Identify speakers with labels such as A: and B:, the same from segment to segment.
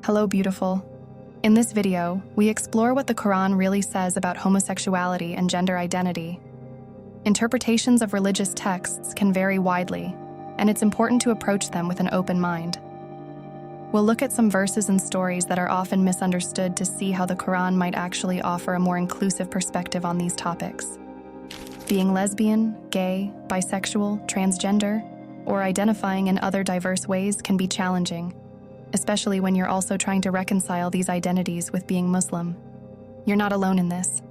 A: Hello, beautiful. In this video, we explore what the Quran really says about homosexuality and gender identity. Interpretations of religious texts can vary widely, and it's important to approach them with an open mind. We'll look at some verses and stories that are often misunderstood to see how the Quran might actually offer a more inclusive perspective on these topics. Being lesbian, gay, bisexual, transgender, or identifying in other diverse ways can be challenging, especially when you're also trying to reconcile these identities with being Muslim. You're not alone in this.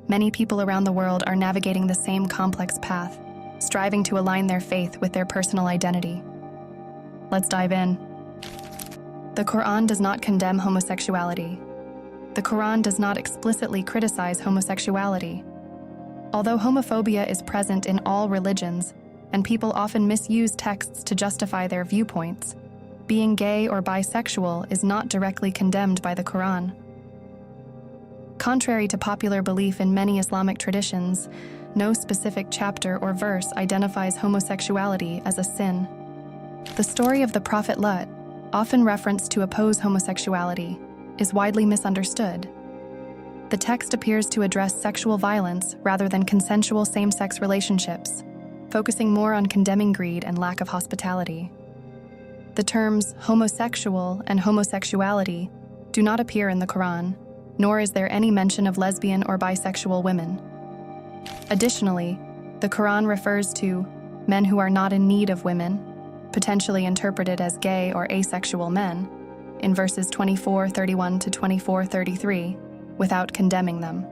A: Many people around the world are navigating the same complex path, striving to align their faith with their personal identity. Let's dive in. The Quran does not condemn homosexuality. The Quran does not explicitly criticize homosexuality. Although homophobia is present in all religions, and people often misuse texts to justify their viewpoints, being gay or bisexual is not directly condemned by the Quran. Contrary to popular belief in many Islamic traditions, no specific chapter or verse identifies homosexuality as a sin. The story of the Prophet Lut, often referenced to oppose homosexuality, is widely misunderstood. The text appears to address sexual violence rather than consensual same-sex relationships, focusing more on condemning greed and lack of hospitality. The terms homosexual and homosexuality do not appear in the Quran, nor is there any mention of lesbian or bisexual women. Additionally, the Quran refers to men who are not in need of women, potentially interpreted as gay or asexual men, in verses 24:31 to 24:33, without condemning them.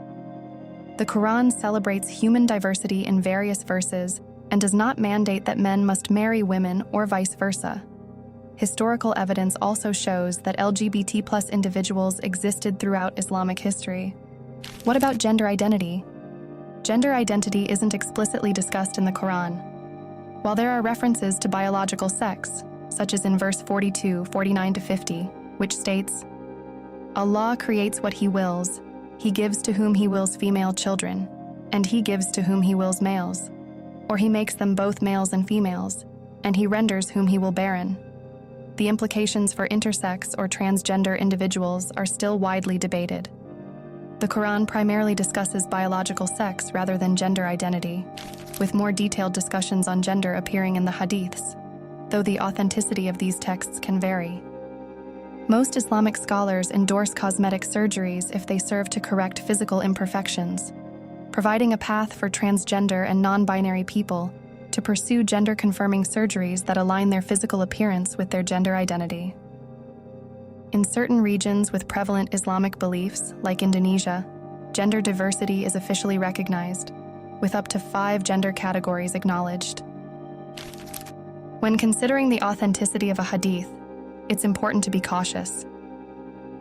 A: The Quran celebrates human diversity in various verses and does not mandate that men must marry women or vice versa. Historical evidence also shows that LGBT+ individuals existed throughout Islamic history. What about gender identity? Gender identity isn't explicitly discussed in the Quran. While there are references to biological sex, such as in verse 42, 49 to 50, which states, Allah creates what He wills. He gives to whom He wills female children, and He gives to whom He wills males. Or He makes them both males and females, and He renders whom He will barren. The implications for intersex or transgender individuals are still widely debated. The Quran primarily discusses biological sex rather than gender identity, with more detailed discussions on gender appearing in the hadiths, though the authenticity of these texts can vary. Most Islamic scholars endorse cosmetic surgeries if they serve to correct physical imperfections, providing a path for transgender and non-binary people to pursue gender-confirming surgeries that align their physical appearance with their gender identity. In certain regions with prevalent Islamic beliefs, like Indonesia, gender diversity is officially recognized, with up to 5 gender categories acknowledged. When considering the authenticity of a hadith, it's important to be cautious.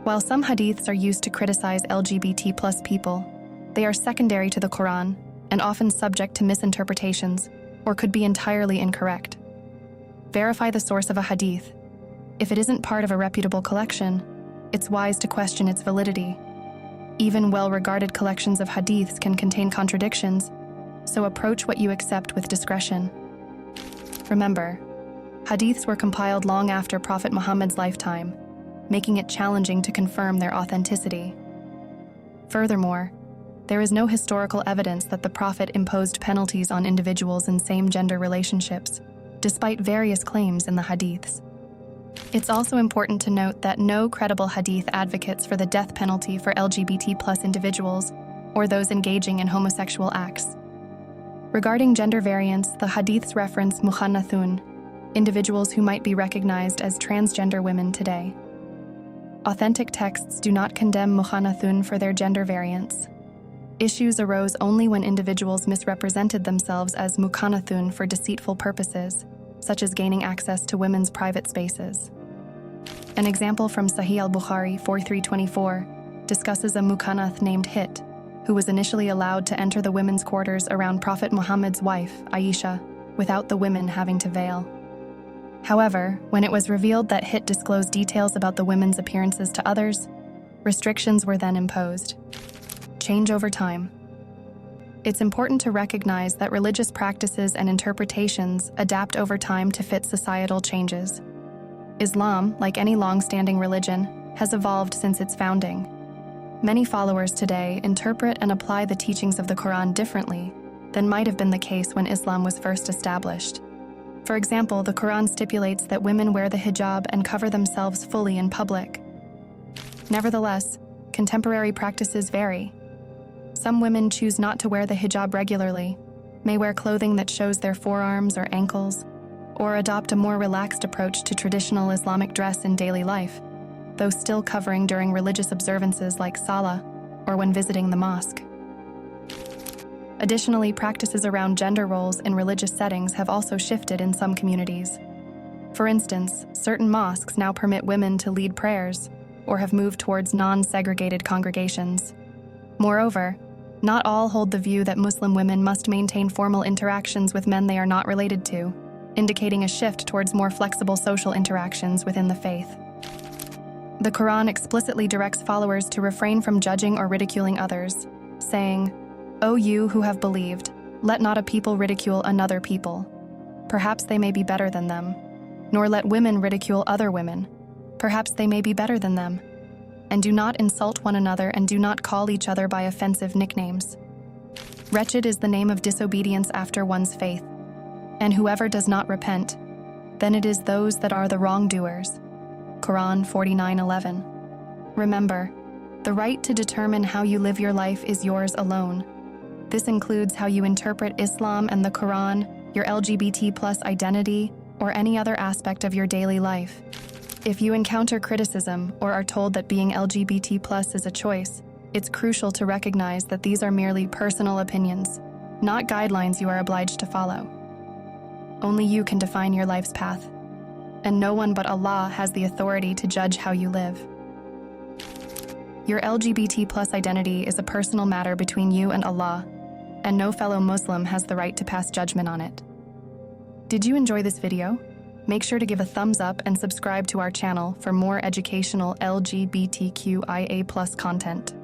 A: While some hadiths are used to criticize LGBT+ people, they are secondary to the Quran and often subject to misinterpretations or could be entirely incorrect. Verify the source of a hadith. If it isn't part of a reputable collection, it's wise to question its validity. Even well-regarded collections of hadiths can contain contradictions, so approach what you accept with discretion. Remember, hadiths were compiled long after Prophet Muhammad's lifetime, making it challenging to confirm their authenticity. Furthermore, there is no historical evidence that the Prophet imposed penalties on individuals in same-gender relationships, despite various claims in the hadiths. It's also important to note that no credible hadith advocates for the death penalty for LGBT+ individuals or those engaging in homosexual acts. Regarding gender variance, the hadiths reference mukhannathun, individuals who might be recognized as transgender women today. Authentic texts do not condemn mukhannathun for their gender variance. Issues arose only when individuals misrepresented themselves as mukhannathun for deceitful purposes, such as gaining access to women's private spaces. An example from Sahih al-Bukhari 4324 discusses a mukhannath named Hit, who was initially allowed to enter the women's quarters around Prophet Muhammad's wife, Aisha, without the women having to veil. However, when it was revealed that Hit disclosed details about the women's appearances to others, restrictions were then imposed. Change over time. It's important to recognize that religious practices and interpretations adapt over time to fit societal changes. Islam, like any long-standing religion, has evolved since its founding. Many followers today interpret and apply the teachings of the Quran differently than might have been the case when Islam was first established. For example, the Quran stipulates that women wear the hijab and cover themselves fully in public. Nevertheless, contemporary practices vary. Some women choose not to wear the hijab regularly, may wear clothing that shows their forearms or ankles, or adopt a more relaxed approach to traditional Islamic dress in daily life, though still covering during religious observances like Salah or when visiting the mosque. Additionally, practices around gender roles in religious settings have also shifted in some communities. For instance, certain mosques now permit women to lead prayers or have moved towards non-segregated congregations. Moreover, not all hold the view that Muslim women must maintain formal interactions with men they are not related to, indicating a shift towards more flexible social interactions within the faith. The Quran explicitly directs followers to refrain from judging or ridiculing others, saying, "O you who have believed, let not a people ridicule another people. Perhaps they may be better than them. Nor let women ridicule other women. Perhaps they may be better than them. And do not insult one another and do not call each other by offensive nicknames. Wretched is the name of disobedience after one's faith. And whoever does not repent, then it is those that are the wrongdoers." Quran 49:11. Remember, the right to determine how you live your life is yours alone. This includes how you interpret Islam and the Quran, your LGBT+ identity, or any other aspect of your daily life. If you encounter criticism or are told that being LGBT+ is a choice, it's crucial to recognize that these are merely personal opinions, not guidelines you are obliged to follow. Only you can define your life's path, and no one but Allah has the authority to judge how you live. Your LGBT+ identity is a personal matter between you and Allah, and no fellow Muslim has the right to pass judgment on it. Did you enjoy this video? Make sure to give a thumbs up and subscribe to our channel for more educational LGBTQIA+ content.